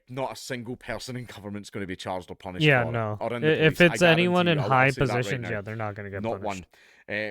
not a single person in government's going to be charged or punished Yeah, for no. it. Or in the If police. it's I anyone guarantee in you, high I'll say that right positions, now. yeah, they're not going to get Not punished. one.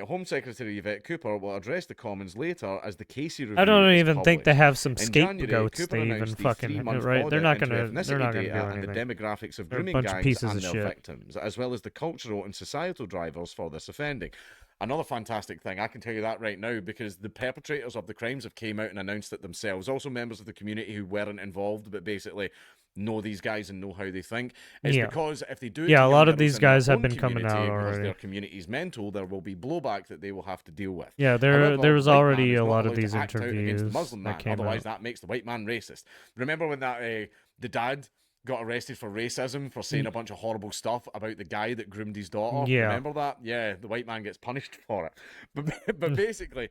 Home Secretary Yvette Cooper will address the Commons later as the Casey review I don't is even think published. they have some In January, scapegoats Cooper to even announced the fucking 3-month right. They're audit not into gonna. They're not gonna ethnicity do data and the anything. demographics of They're a grooming bunch of gangs pieces and of their shit. victims, as well as the cultural and societal drivers for this offending. Another fantastic thing, I can tell you that right now, because the perpetrators of the crimes have came out and announced it themselves. Also members of the community who weren't involved, but basically know these guys and know how they think. It's because if they do it to a lot young of these girls in their guys have own been coming out community because already. their community's mental, there will be blowback that they will have to deal with. Yeah, However, there was the white already man is a not lot of allowed to these act out against the interviews Muslim man, that came otherwise out. that makes the white man racist. Remember when that the dad got arrested for racism for saying a bunch of horrible stuff about the guy that groomed his daughter? Yeah. Remember that? Yeah, the white man gets punished for it. But basically,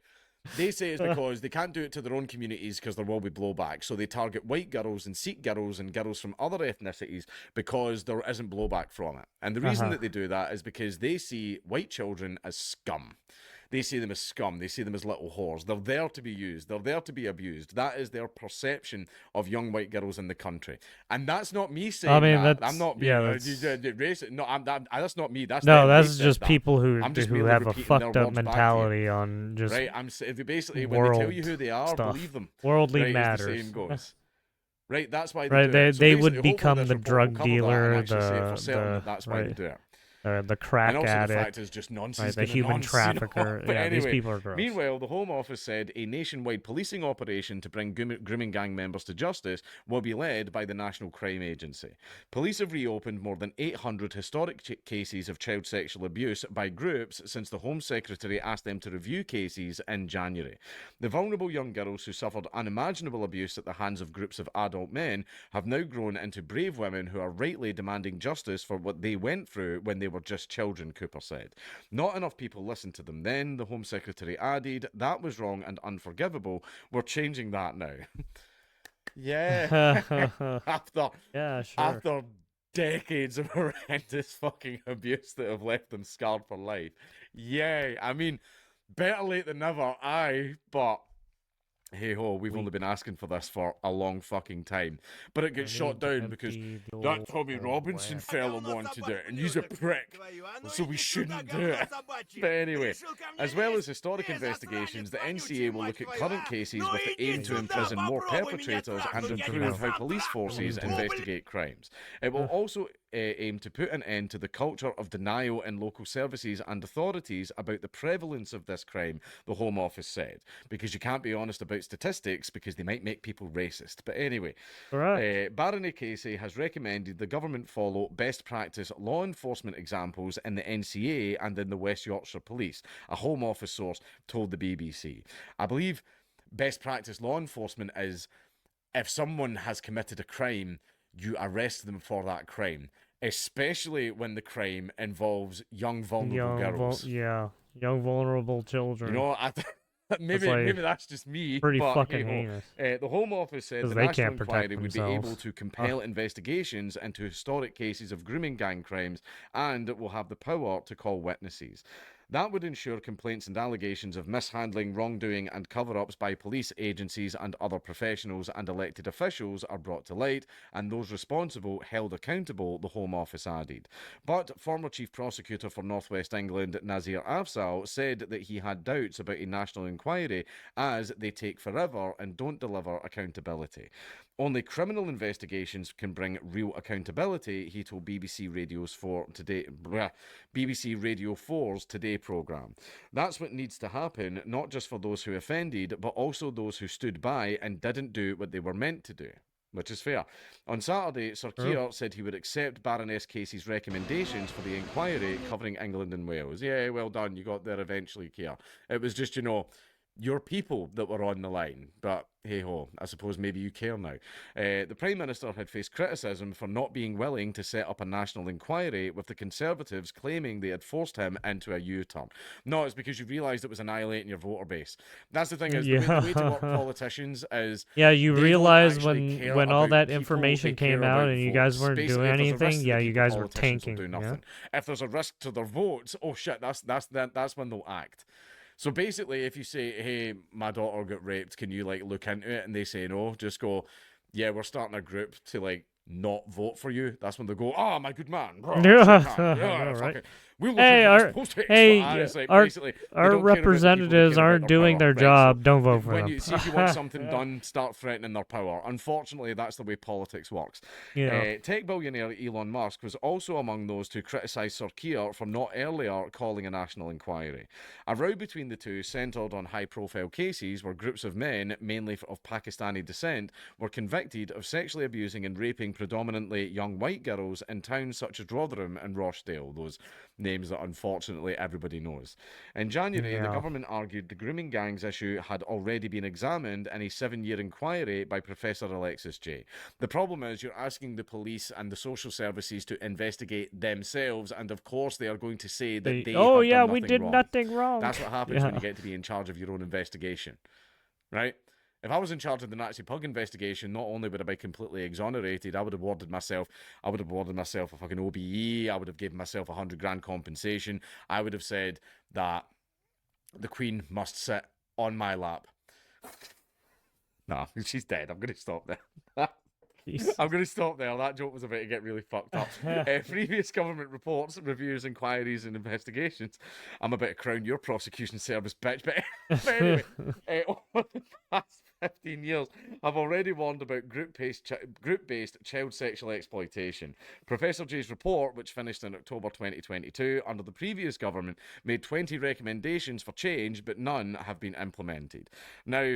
they say it's because they can't do it to their own communities because there will be blowback. So they target white girls and Sikh girls and girls from other ethnicities because there isn't blowback from it. And the reason that they do that is because they see white children as scum. They see them as scum. They see them as little whores. They're there to be used. They're there to be abused. That is their perception of young white girls in the country. And that's not me saying that. I'm not being racist. No, that's not me. That's them. That's They just said people who merely have a repeating their fucked up words back to you. mentality on just right. Basically when they tell you who they are, stuff. believe them. Worldly right, matters. As the saying goes. Right, that's why Right, do it. So they would hopefully become this the report will drug cover that dealer, and actually say for certain that's why they do it. The crack and also addict, the fact is just nonsense. the human trafficker. You know? But anyway, these people are gross. Meanwhile, the Home Office said a nationwide policing operation to bring grooming gang members to justice will be led by the National Crime Agency. Police have reopened more than 800 historic cases of child sexual abuse by groups since the Home Secretary asked them to review cases in January. The vulnerable young girls who suffered unimaginable abuse at the hands of groups of adult men have now grown into brave women who are rightly demanding justice for what they went through when they were just children, Cooper said. Not enough people listened to them then, the Home Secretary added. That was wrong and unforgivable. We're changing that now. After decades of horrendous fucking abuse that have left them scarred for life. Yeah, I mean, better late than never, but hey ho, we've only been asking for this for a long fucking time. But it gets shot down because that Tommy Robinson fella wanted it, and he's a prick, so we shouldn't do it. But anyway, as well as historic investigations, the NCA will look at current cases with the aim to imprison more perpetrators and improve how police forces investigate crimes. It will also aim to put an end to the culture of denial in local services and authorities about the prevalence of this crime, the Home Office said, because you can't be honest about statistics because they might make people racist. But anyway, Barony Casey has recommended the government follow best practice law enforcement examples in the NCA and in the West Yorkshire Police, a Home Office source told the BBC. I believe best practice law enforcement is if someone has committed a crime, you arrest them for that crime, especially when the crime involves young vulnerable girls. Young vulnerable children. You know, maybe that's just me. Pretty but, fucking heinous. The Home Office said the National Inquiry would be able to compel investigations into historic cases of grooming gang crimes and will have the power to call witnesses. That would ensure complaints and allegations of mishandling, wrongdoing and cover-ups by police agencies and other professionals and elected officials are brought to light and those responsible held accountable, the Home Office added. But former Chief Prosecutor for North West England, Nazir Afzal, said that he had doubts about a national inquiry as they take forever and don't deliver accountability. Only criminal investigations can bring real accountability, he told BBC Radio 4's Today programme. That's what needs to happen, not just for those who offended, but also those who stood by and didn't do what they were meant to do. Which is fair. On Saturday, Sir Keir said he would accept Baroness Casey's recommendations for the inquiry covering England and Wales. Yeah, well done, you got there eventually, Keir. It was just, your people that were on the line. But hey ho, I suppose maybe you care now. The Prime Minister had faced criticism for not being willing to set up a national inquiry, with the Conservatives claiming they had forced him into a U-turn. No, it's because you realised it was annihilating your voter base. That's the thing, is the way to work politicians is... Yeah, you realise when all that information came out and you guys weren't doing anything, you guys were tanking. Yeah? If there's a risk to their votes, oh shit, that's when they'll act. So basically, if you say, hey, my daughter got raped, can you, look into it? And they say no, just go, yeah, we're starting a group to, not vote for you. That's when they go, "Oh, my good man." Right. Hey, our representatives aren't doing their job. Don't vote for them. See if you want something done, start threatening their power. Unfortunately, that's the way politics works. Yeah. Tech billionaire Elon Musk was also among those to criticise Sir Keir for not earlier calling a national inquiry. A row between the two centred on high-profile cases where groups of men, mainly of Pakistani descent, were convicted of sexually abusing and raping predominantly young white girls in towns such as Rotherham and Rochdale, those names that unfortunately everybody knows. In January, the government argued the grooming gangs issue had already been examined in a 7-year inquiry by Professor Alexis Jay. The problem is you're asking the police and the social services to investigate themselves, and of course they are going to say that they have done nothing we did wrong. nothing wrong. That's what happens when you get to be in charge of your own investigation, right? If I was in charge of the Nazi pug investigation, not only would I be completely exonerated, I would have awarded myself a fucking OBE, I would have given myself $100,000 compensation, I would have said that the Queen must sit on my lap. Nah, she's dead. I'm going to stop there. I'm going to stop there. That joke was about to get really fucked up. Previous government reports, reviews, inquiries, and investigations. I'm about to crown your prosecution service, bitch. But anyway, over the past 15 years, I've already warned about group-based child sexual exploitation. Professor Jay's report, which finished in October 2022, under the previous government, made 20 recommendations for change, but none have been implemented. Now,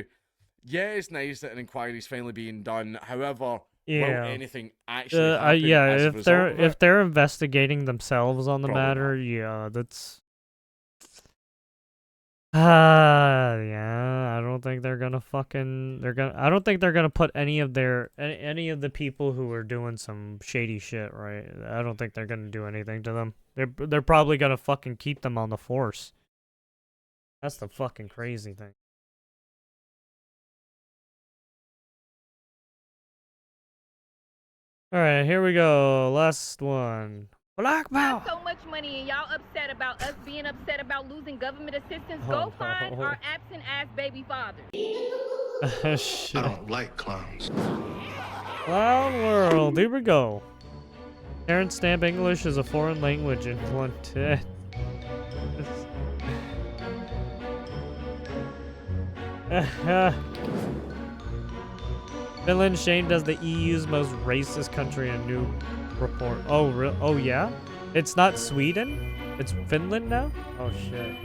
yeah, it's nice that an inquiry is finally being done. However, will anything actually happen as a result of it? If they're investigating themselves on the matter, yeah, that's. Yeah, I don't think they're gonna I don't think they're gonna put any of the people who are doing some shady shit, right? I don't think they're gonna do anything to them. They're probably gonna fucking keep them on the force. That's the fucking crazy thing. All right, here we go. Last one. Black Power. So much money and y'all upset about us being upset about losing government assistance. Go find our absent ass baby father. Shit. I don't like clowns. Clown World. Here we go. Parents stamp English as a foreign language in 110. Finland shamed as the EU's most racist country in a new report. Oh, oh yeah? It's not Sweden? It's Finland now? Oh, shit.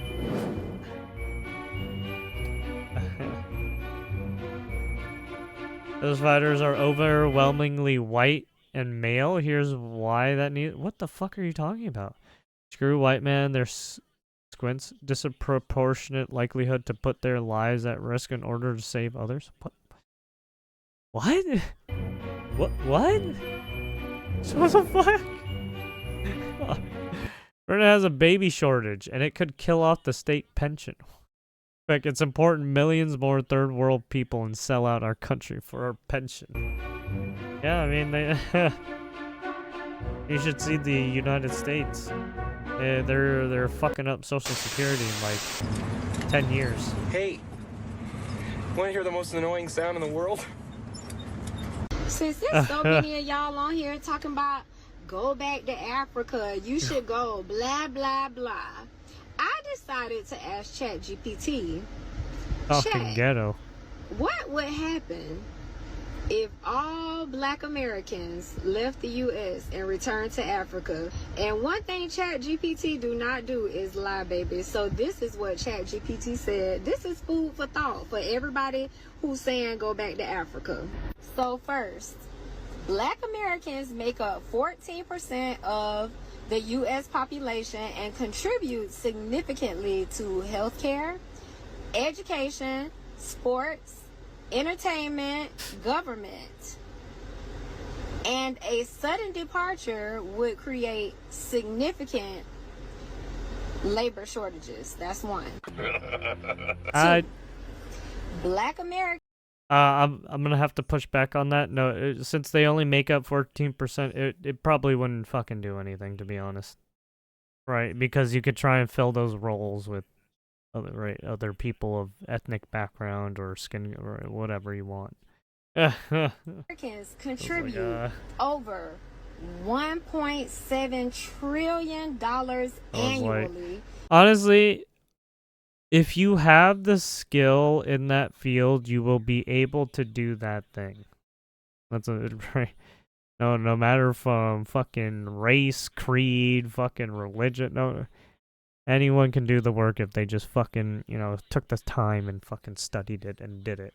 Those fighters are overwhelmingly white and male. Here's why that needs... What the fuck are you talking about? Screw white man. There's squints. Disproportionate likelihood to put their lives at risk in order to save others. What? What? What the fuck? Britain has a baby shortage, and it could kill off the state pension. Like, it's important millions more third world people and sell out our country for our pension. Yeah, I mean, you should see the United States. They're fucking up Social Security in like 10 years. Hey, want to hear the most annoying sound in the world? Since there's so many of y'all on here talking about go back to Africa, you should go, blah, blah, blah. I decided to ask ChatGPT, Fucking ghetto. what would happen if all black Americans left the U.S. and returned to Africa? And one thing ChatGPT do not do is lie, baby. So this is what ChatGPT said. This is food for thought for everybody who's saying go back to Africa. So first, black Americans make up 14% of the U.S. population and contribute significantly to healthcare, education, sports, entertainment, government. And a sudden departure would create significant labor shortages. That's one. Two, black Americans. I'm gonna have to push back on that. No, since they only make up 14%, it probably wouldn't fucking do anything, to be honest. Right, because you could try and fill those roles with other people of ethnic background or skin or whatever you want. Americans contribute over $1.7 trillion annually. Honestly, if you have the skill in that field, you will be able to do that thing. That's right. No matter from fucking race, creed, fucking religion. No, anyone can do the work if they just fucking, took the time and fucking studied it and did it.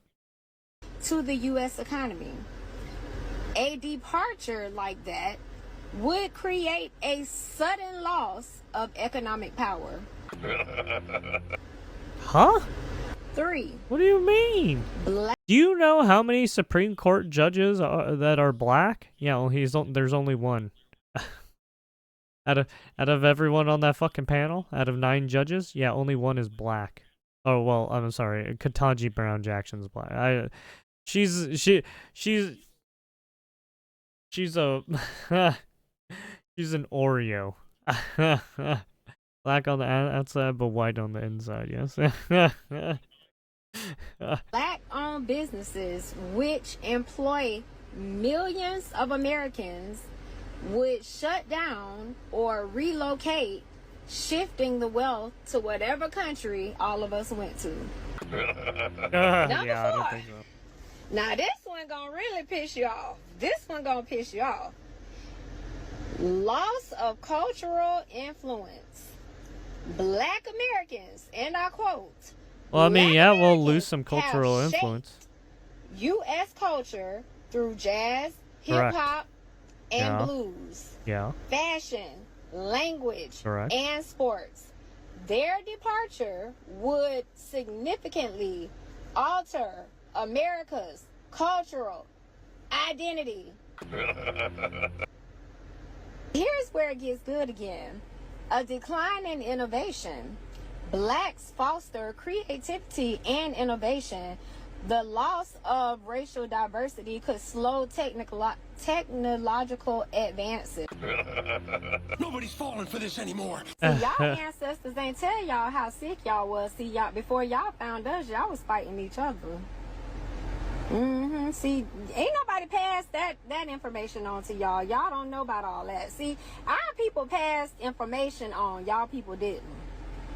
To the U.S. economy. A departure like that would create a sudden loss of economic power. Huh? 3. What do you mean? Do you know how many Supreme Court judges that are black? Yeah, well, there's only one. out of everyone on that fucking panel, out of 9 judges, yeah, only one is black. Oh well, I'm sorry, Ketanji Brown Jackson's black. She's a she's an Oreo. Black on the outside, but white on the inside. Yes. Black-owned businesses, which employ millions of Americans, would shut down or relocate, shifting the wealth to whatever country all of us went to. Number 4. I don't think so. Now this one gonna really piss you off. This one gonna piss you off. Loss of cultural influence. Black Americans, and I quote, well, I mean, yeah, we'll lose some cultural influence. U.S. culture through jazz, hip-hop, and blues. Yeah. Fashion, language, Correct. and sports. Their departure would significantly alter America's cultural identity. Here's where it gets good again. A decline in innovation. Blacks foster creativity and innovation. The loss of racial diversity could slow technological advances. Nobody's falling for this anymore. See, y'all ancestors ain't tell y'all how sick y'all was. See, y'all before y'all found us, y'all was fighting each other. See, ain't nobody passed that information on to y'all. Y'all don't know about all that. See, our people passed information on. Y'all people didn't.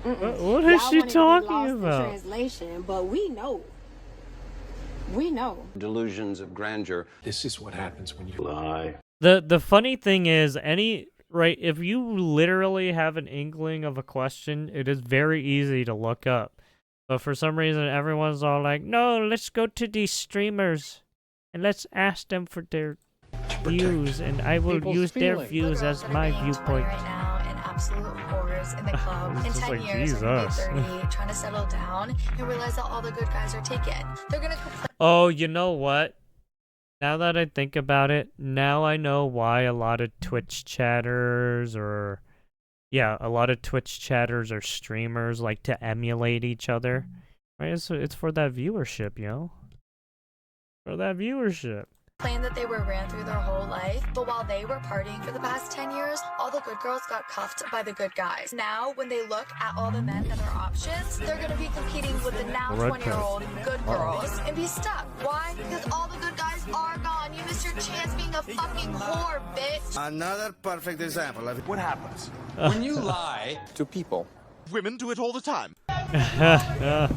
What is she talking about? Translation, but we know. We know. Delusions of grandeur. This is what happens when you lie. The funny thing is, if you literally have an inkling of a question, it is very easy to look up. But for some reason, everyone's all like, no, let's go to these streamers and let's ask them for their views, and I will use their views as my viewpoint. Right now in absolute horrors in the club. In 10 like, years, Jesus. when they're 30, trying to settle down and realize that all the good guys are taken. They're gonna complain. Oh, you know what? Now that I think about it, now I know why a lot of Twitch chatters or streamers like to emulate each other. Right? It's for that viewership, For that viewership. Claim that they were ran through their whole life, but while they were partying for the past 10 years, all the good girls got cuffed by the good guys. Now, when they look at all the men that are options, they're gonna be competing with the now 20-year-old good girls and be stuck. Why? Because all the good guys are gone. You missed your chance being a fucking whore, bitch. Another perfect example of what happens When you lie to people. Women do it all the time. I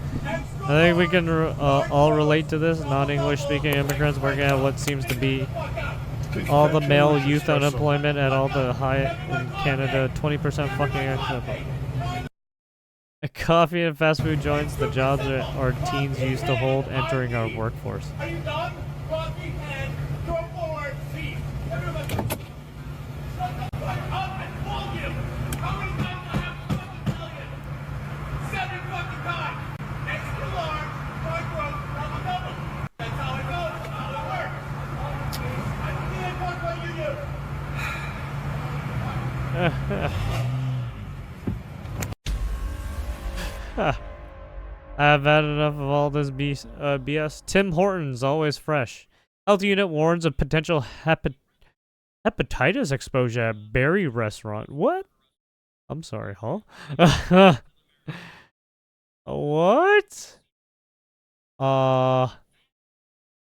think we can all relate to this. Non-English speaking immigrants working at what seems to be all the male youth unemployment at all the high in Canada, 20% fucking. A coffee and fast food joints, the jobs that our teens used to hold entering our workforce. Are you done? Coffee and go forward, seat. Everybody. Shut the fuck up and hold you. How many times do I have to fucking tell you? 7 fucking times. Extra large, front row, double double. That's how it goes. That's how it works. I can't work what you do. I've had enough of all this BS. Tim Hortons, always fresh. Health unit warns of potential hepatitis exposure at Berry restaurant. What? I'm sorry, huh? What?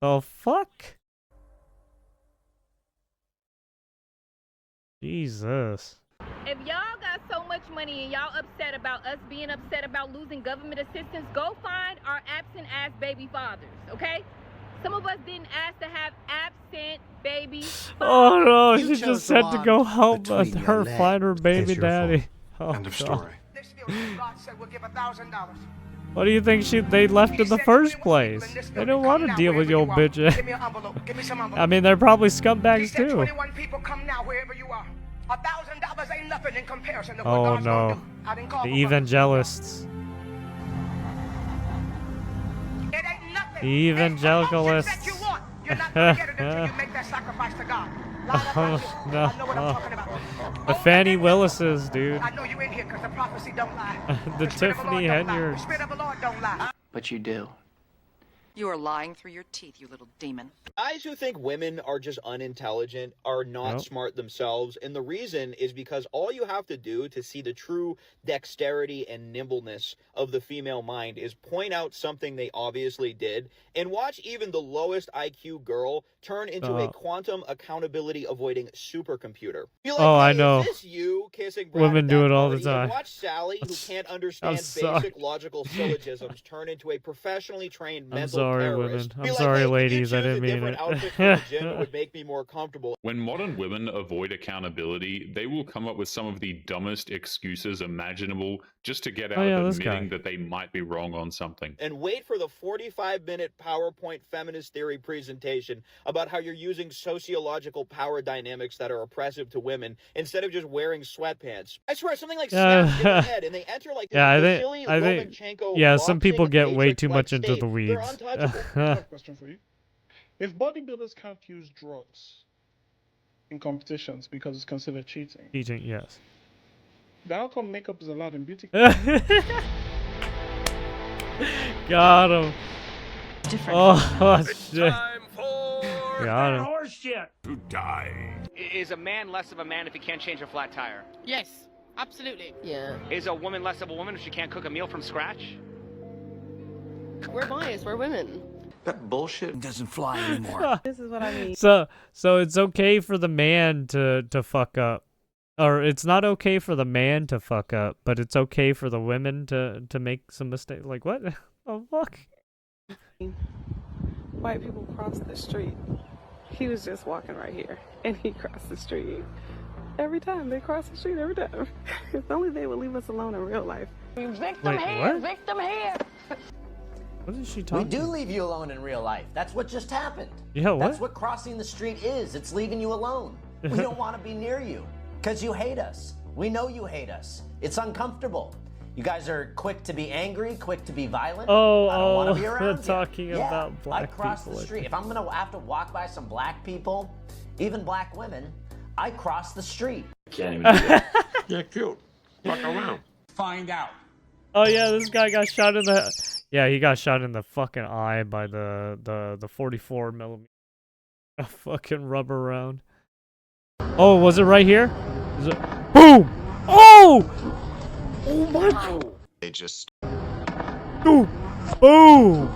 The fuck? Jesus. If y'all got so much money and y'all upset about us being upset about losing government assistance, go find our absent ass baby fathers, okay? Some of us didn't ask to have absent baby fathers. Oh no, she just had to go help her find her baby daddy. Oh, End of story. God said we'll give $1,000. what do you think they left in the first place? They don't want to deal with your bitch. Give me an envelope. Give me some envelope. I mean, they're probably He scumbags said too. 21 people come now wherever you are. $1,000 ain't nothing in comparison to what Oh God's gonna no, do. I didn't call the for evangelists. it ain't nothing. The evangelicalists. That you want. You're not gonna get it until you make that sacrifice to God. Oh, no. I know what I'm talking about. The Fannie Willises, dude. I know you in here because the prophecy don't lie. The Tiffany Henyards. The Spirit of the Lord don't lie. But you do. You are lying through your teeth, you little demon. Guys who think women are just unintelligent are not smart themselves, and the reason is because all you have to do to see the true dexterity and nimbleness of the female mind is point out something they obviously did, and watch even the lowest IQ girl turn into a quantum accountability avoiding supercomputer. You're like, Oh, hey, I know. Is this you kissing Brad Women at do that it all the party? And time. watch Sally, who can't understand sorry. basic logical syllogisms, turn into a professionally trained I'm mental sorry, terrorist. women. Be I'm like, sorry, hey, could you ladies. I choose didn't a mean different it. outfit for the gym that would make me more comfortable. When modern women avoid accountability, they will come up with some of the dumbest excuses imaginable just to get out of this admitting guy. that they might be wrong on something. And wait for the 45-minute PowerPoint feminist theory presentation about how you're using sociological power dynamics that are oppressive to women instead of just wearing sweatpants. I swear, something like snaps in their head, and they enter like Yeah, I Vasily think, Lomachenko yeah, some people boxing get way Matrix too much like into state. the They're weeds. untouchable. I have a question for you. If bodybuilders can't use drugs in competitions because it's considered cheating, Teaching, yes. then how come makeup is allowed in beauty? Got him. Different. Oh, shit. Got him. Horseshit. To die. Is a man less of a man if he can't change a flat tire? Yes, absolutely. Yeah. Is a woman less of a woman if she can't cook a meal from scratch? We're biased. We're women. That bullshit doesn't fly anymore. This is what I mean. So it's okay for the man to fuck up. Or it's not okay for the man to fuck up, but it's okay for the women to make some mistakes. Like, what? Oh, fuck. White people cross the street. He was just walking right here, and he crossed the street. Every time they cross the street, every time. If only they would leave us alone in real life. Victim Wait, here, what? victim here. What is she We talking do leave you alone in real life. That's what just happened. Yeah, what? That's what crossing the street is. It's leaving you alone. We don't want to be near you because you hate us. We know you hate us. It's uncomfortable. You guys are quick to be angry, quick to be violent. I don't want to be around they're talking you. about black I cross people. the street. If I'm going to have to walk by some black people, even black women, I cross the street. Can't even do that. Yeah, cute. Fuck around. Find out. Oh yeah, this guy got shot in the. Yeah, he got shot in the fucking eye by the 44 millimeter. A fucking rubber round. Oh, was it right here? Is it? Boom! Oh! Oh my! They just. Boom! Boom!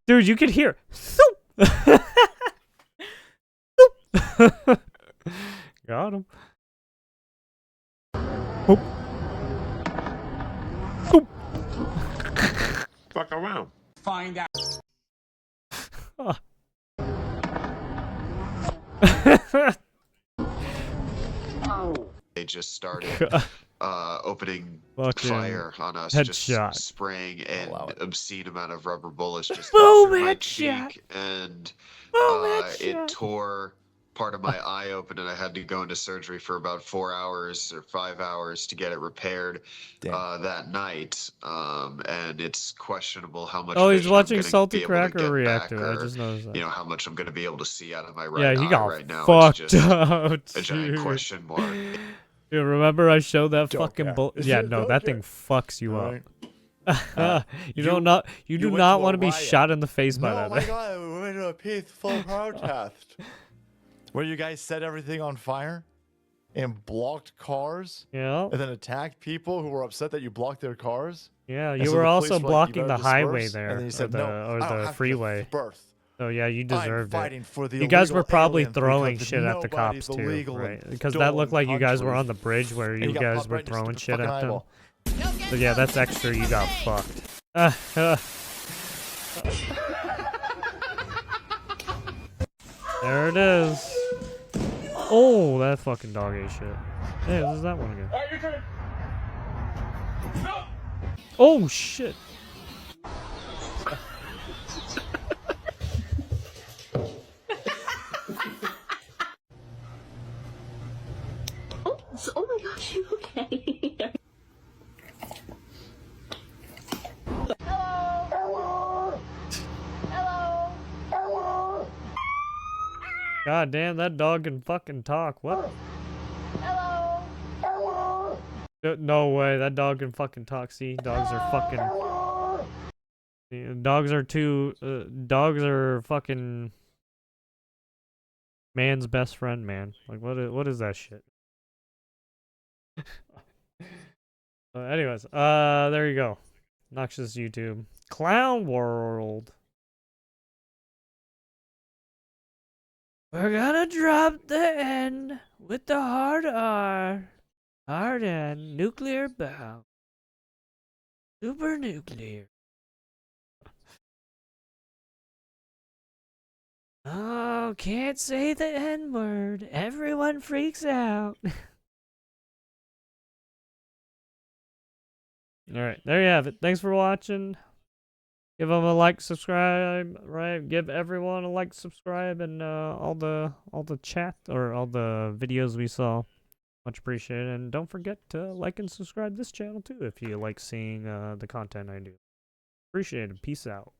Dude, you could hear. Got him. Boop. Boop. Fuck around. Find out. They just started opening Fucking fire on us, headshot. just spraying an obscene amount of rubber bullets just Boom, through my headshot. cheek, and Boom, it headshot. tore part of my eye open, and I had to go into surgery for about 4 hours or 5 hours to get it repaired that night. And it's questionable how much. Oh, he's vision watching I'm gonna Salty be able to Cracker get react back, to it. I or, just noticed that. you know, how much I'm going to be able to see out of my Yeah, right he eye got right now. fucked It's just up. a giant dude. question mark. Dude, remember I showed that Don't fucking care. bull? Is Yeah, it? no, Don't that care. thing fucks you Alright. up. You do not went want to a to be riot. shot in the face by No, that my thing. God, we went to a peaceful protest where you guys set everything on fire and blocked cars. Yeah. And then attacked people who were upset that you blocked their cars. Yeah, And you so were the also police were like, "You blocking better the highway disperse," there, and then he said, or "No, the I don't have to freeway. give birth. So yeah, you I'm deserved fighting it. for the You guys were illegal probably aliens throwing because shit at the nobody's cops too, illegal right? in Because that looked like you guys were countries. on the bridge where And you he got guys popped were right in your throwing stupid shit fucking at them. eyeball. So yeah, that's extra. You got fucked. There it is. Oh, that fucking dog ate shit. Hey, this is that one again. Alright, your turn. No. Oh shit. Oh my gosh, you okay? Hello. Hello. Hello. God damn, that dog can fucking talk. What? Hello. Hello. No way, that dog can fucking talk. See, dogs are fucking. Dogs are too. Dogs are fucking. Man's best friend, man. Like, what is that shit? Anyways, there you go. Noxious YouTube. Clown World. We're gonna drop the N with the hard R. Hard N. Nuclear bomb. Super nuclear. Oh, can't say the N word. Everyone freaks out. Alright, there you have it. Thanks for watching. Give them a like, subscribe, right? Give everyone a like, subscribe, and all the chat or all the videos we saw. Much appreciated. And don't forget to like and subscribe this channel too if you like seeing the content I do. Appreciate it. Peace out.